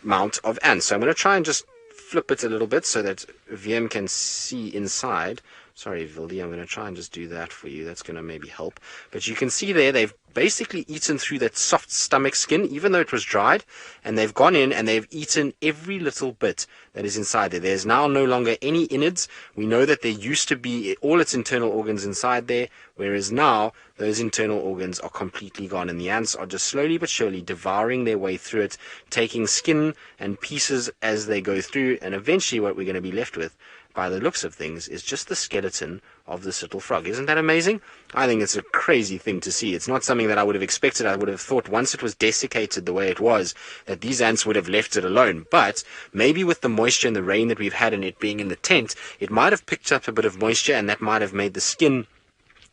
amount of ants. So I'm going to try and just flip it a little bit so that VM can see inside. Sorry, Vildi, I'm going to try and just do that for you. That's going to maybe help. But you can see there, they've basically eaten through that soft stomach skin, even though it was dried, and they've gone in and they've eaten every little bit that is inside there. There's now no longer any innards. We know that there used to be all its internal organs inside there, whereas now those internal organs are completely gone, and the ants are just slowly but surely devouring their way through it, taking skin and pieces as they go through, and eventually what we're going to be left with, by the looks of things, is just the skeleton of this little frog. Isn't that amazing? I think it's a crazy thing to see. It's not something that I would have expected. I would have thought once it was desiccated the way it was, that these ants would have left it alone. But maybe with the moisture and the rain that we've had and it being in the tent, it might have picked up a bit of moisture, and that might have made the skin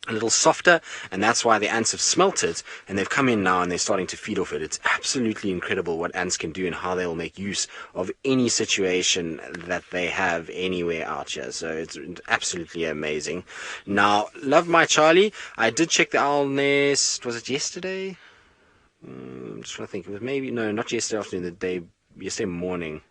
a little softer, and that's why the ants have smelt it, and they've come in now and they're starting to feed off it. It's absolutely incredible what ants can do and how they'll make use of any situation that they have anywhere out here. So it's absolutely amazing. Now, love my Charlie, I did check the owl nest. Was it yesterday? I'm just trying to think. It was maybe, no, not yesterday afternoon, yesterday morning.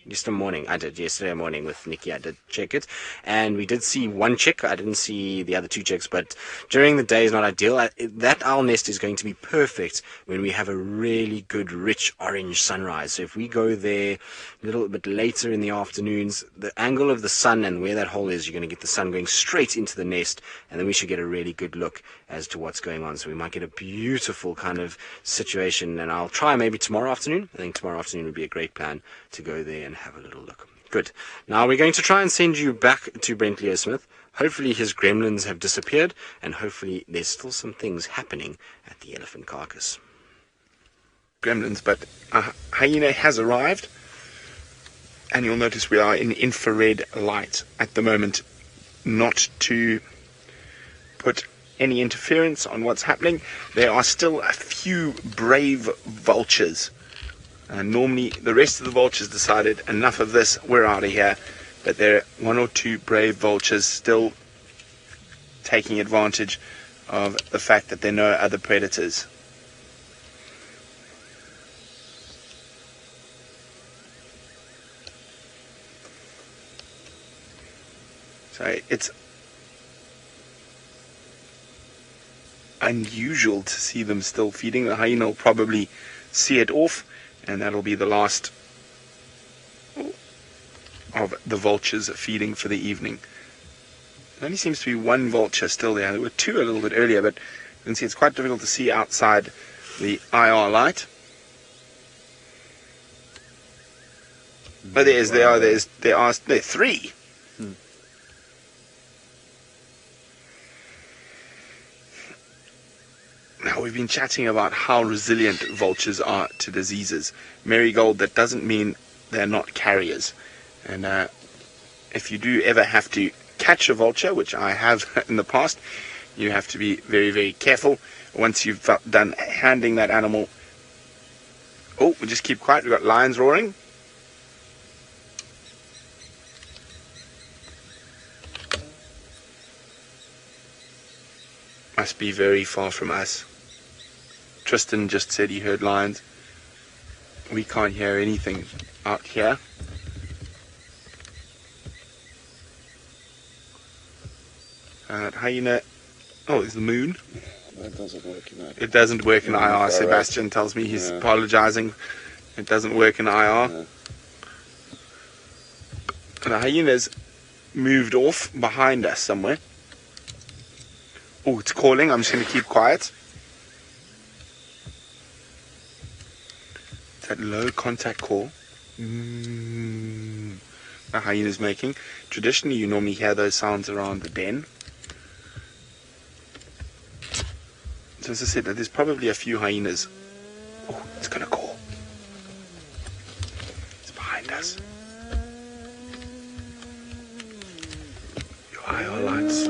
Yesterday morning with Nikki, I did check it, and we did see one chick. I didn't see the other two chicks, but during the day is not ideal. That owl nest is going to be perfect when we have a really good rich orange sunrise. So if we go there a little bit later in the afternoons, the angle of the sun and where that hole is, you're going to get the sun going straight into the nest, and then we should get a really good look as to what's going on. So we might get a beautiful kind of situation, and I'll try maybe tomorrow afternoon. I think tomorrow afternoon would be a great plan to go there and have a little look. Good. Now we're going to try and send you back to Brent Leo Smith. Hopefully his gremlins have disappeared, and hopefully there's still some things happening at the elephant carcass. Gremlins, but a hyena has arrived, and you'll notice we are in infrared light at the moment, not to put any interference on what's happening. There are still a few brave vultures. Normally the rest of the vultures decided enough of this, we're out of here, but there are one or two brave vultures still taking advantage of the fact that there are no other predators. So it's unusual to see them still feeding. The hyena will probably see it off, and that'll be the last of the vultures feeding for the evening. There only seems to be one vulture still there. There were two a little bit earlier, but you can see it's quite difficult to see outside the IR light. Oh, there are 3. Now, we've been chatting about how resilient vultures are to diseases. Marigold, that doesn't mean they're not carriers. And if you do ever have to catch a vulture, which I have in the past, you have to be very, very careful. Once you've done handing that animal... Oh, we just keep quiet. We've got lions roaring. Must be very far from us. Tristan just said he heard lions. We can't hear anything out here. Hyena. Oh, there's the moon. That doesn't work in that. It doesn't work in IR. Sebastian tells me he's apologizing. It doesn't work in IR. No. And the hyena's moved off behind us somewhere. Oh, it's calling. I'm just going to keep quiet. It's that low contact call. The hyena's making. Traditionally, you normally hear those sounds around the den. So as I said, there's probably a few hyenas. Oh, it's going to call. It's behind us. Your IR lights.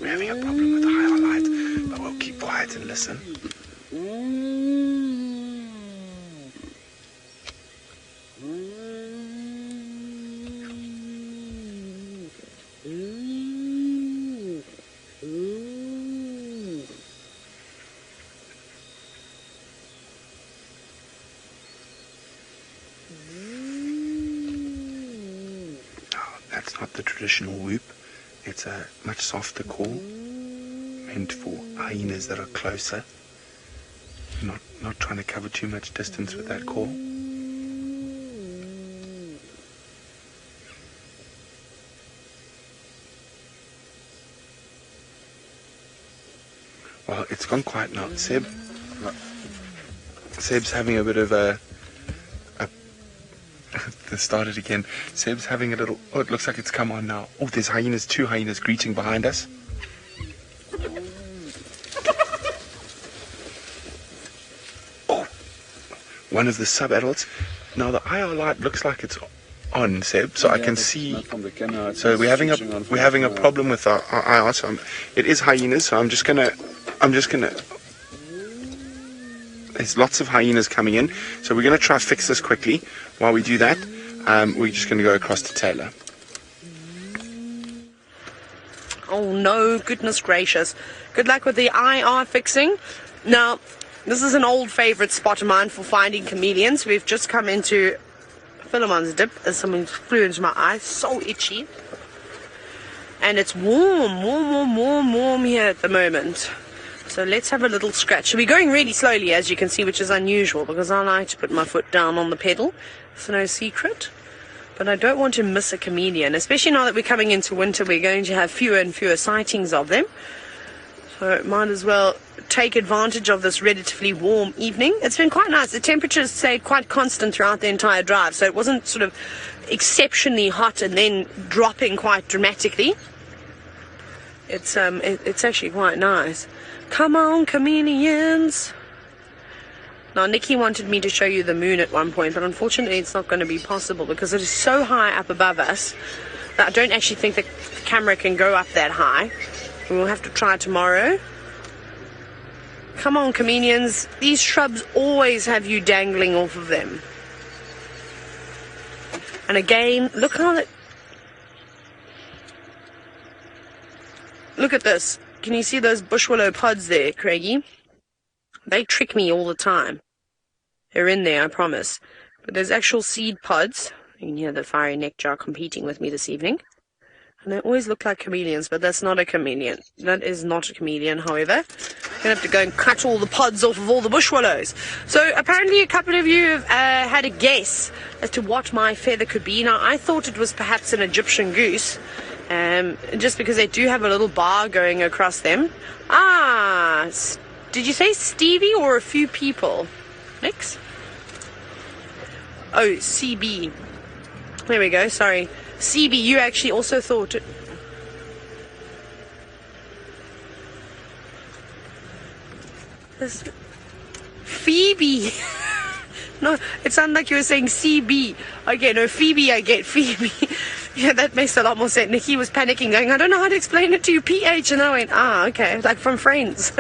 We're having a problem with the IR light, but we'll keep quiet and listen. That's not the traditional whoop. It's a much softer call, meant for hyenas that are closer. Not trying to cover too much distance with that call. Well, it's gone quiet now. Seb's having a bit of a Let's start it again. Seb's having a little... Oh, it looks like it's come on now. Oh, there's hyenas, 2 hyenas greeting behind us. Oh, one of the sub-adults. Now, the IR light looks like it's on, Seb, so I can see... So we're having a problem with our IR. So it is hyenas, so I'm just gonna... There's lots of hyenas coming in, so we're going to try to fix this quickly. While we do that, we're just going to go across to Taylor. Oh no, goodness gracious. Good luck with the IR fixing. Now, this is an old favourite spot of mine for finding chameleons. We've just come into Philemon's dip as something flew into my eye. So itchy. And it's warm here at the moment. So let's have a little scratch. We're going really slowly, as you can see, which is unusual because I like to put my foot down on the pedal. It's no secret. But I don't want to miss a chameleon, especially now that we're coming into winter. We're going to have fewer and fewer sightings of them. So might as well take advantage of this relatively warm evening. It's been quite nice. The temperatures stayed quite constant throughout the entire drive, so it wasn't sort of exceptionally hot and then dropping quite dramatically. It's actually quite nice. Come on, chameleons. Now, Nikki wanted me to show you the moon at one point, but unfortunately it's not going to be possible because it is so high up above us that I don't actually think the camera can go up that high. We'll have to try tomorrow. Come on, chameleons. These shrubs always have you dangling off of them. And again, look how it... Look at this. Can you see those bush willow pods there, Craigie? They trick me all the time. They're in there, I promise. But there's actual seed pods. You can hear the fiery neck jar competing with me this evening. And they always look like chameleons, but that's not a chameleon. That is not a chameleon, however. I'm going to have to go and cut all the pods off of all the bush willows. So apparently a couple of you have had a guess as to what my feather could be. Now, I thought it was perhaps an Egyptian goose. Just because they do have a little bar going across them. Ah, did you say Stevie or a few people? Nix? Oh, CB. There we go, sorry. CB, you actually also thought it. This Phoebe. No, it sounded like you were saying CB. Okay, no, Phoebe, I get Phoebe. Yeah, that makes a lot more sense. Nikki was panicking, going, I don't know how to explain it to you, PH. And I went, okay, like from Friends.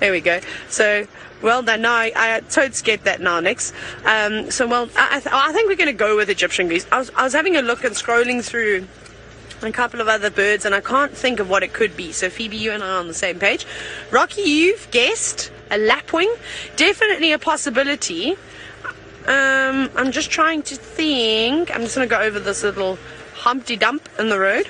There we go. So, well done. Now, I totes get that now, next. So, well, I think we're going to go with Egyptian geese. I was having a look and scrolling through a couple of other birds, and I can't think of what it could be. So, Phoebe, you and I are on the same page. Rocky, you've guessed a lapwing. Definitely a possibility. I'm just trying to think. I'm just going to go over this little Humpty Dump in the road.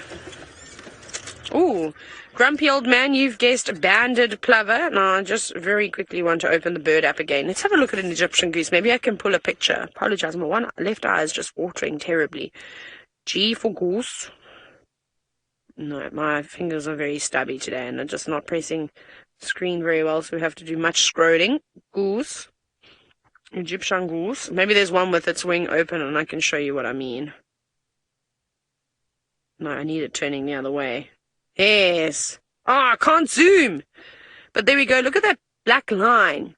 Ooh, grumpy old man, you've guessed banded plover. Now, I just very quickly want to open the bird app again. Let's have a look at an Egyptian goose. Maybe I can pull a picture. Apologize, my one left eye is just watering terribly. G for goose. No, my fingers are very stubby today, and I'm just not pressing the screen very well, so we have to do much scrolling. Goose. Egyptian goose. Maybe there's one with its wing open and I can show you what I mean. No, I need it turning the other way. Yes. I can't zoom. But there we go. Look at that black line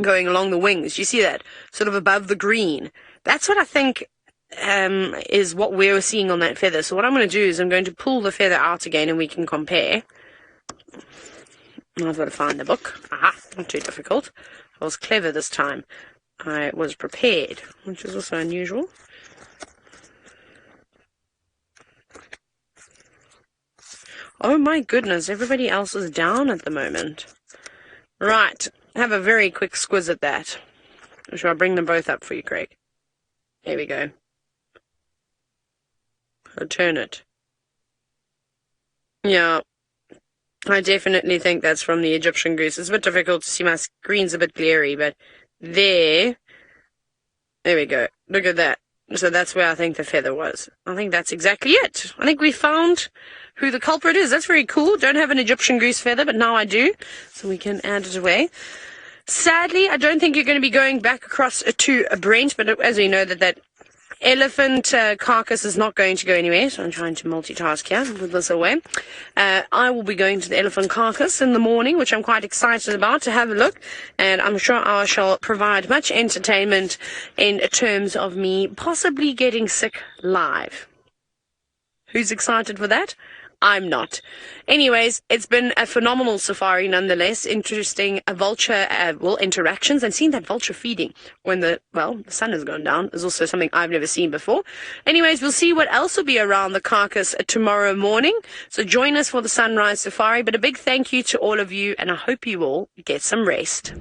going along the wings. You see that? Sort of above the green. That's what I think is what we're seeing on that feather. So what I'm going to do is I'm going to pull the feather out again and we can compare. I've got to find the book. Aha, not too difficult. I was clever this time. I was prepared, which is also unusual. Oh my goodness, everybody else is down at the moment. Right, have a very quick squiz at that. Shall I bring them both up for you, Craig? There we go. I'll turn it. Yeah. I definitely think that's from the Egyptian goose. It's a bit difficult to see. My screen's a bit glary, but there we go. Look at that. So that's where I think the feather was. I think that's exactly it. I think we found who the culprit is. That's very cool. Don't have an Egyptian goose feather, but now I do. So we can add it away. Sadly, I don't think you're going to be going back across to Brent, but as we know that elephant carcass is not going to go anywhere, so I'm trying to multitask here with this away. I will be going to the elephant carcass in the morning, which I'm quite excited about to have a look, and I'm sure I shall provide much entertainment in terms of me possibly getting sick live. Who's excited for that? I'm not. Anyways, it's been a phenomenal safari nonetheless. Interesting vulture interactions, and seeing that vulture feeding when the sun has gone down is also something I've never seen before. Anyways, we'll see what else will be around the carcass tomorrow morning. So join us for the sunrise safari. But a big thank you to all of you, and I hope you all get some rest.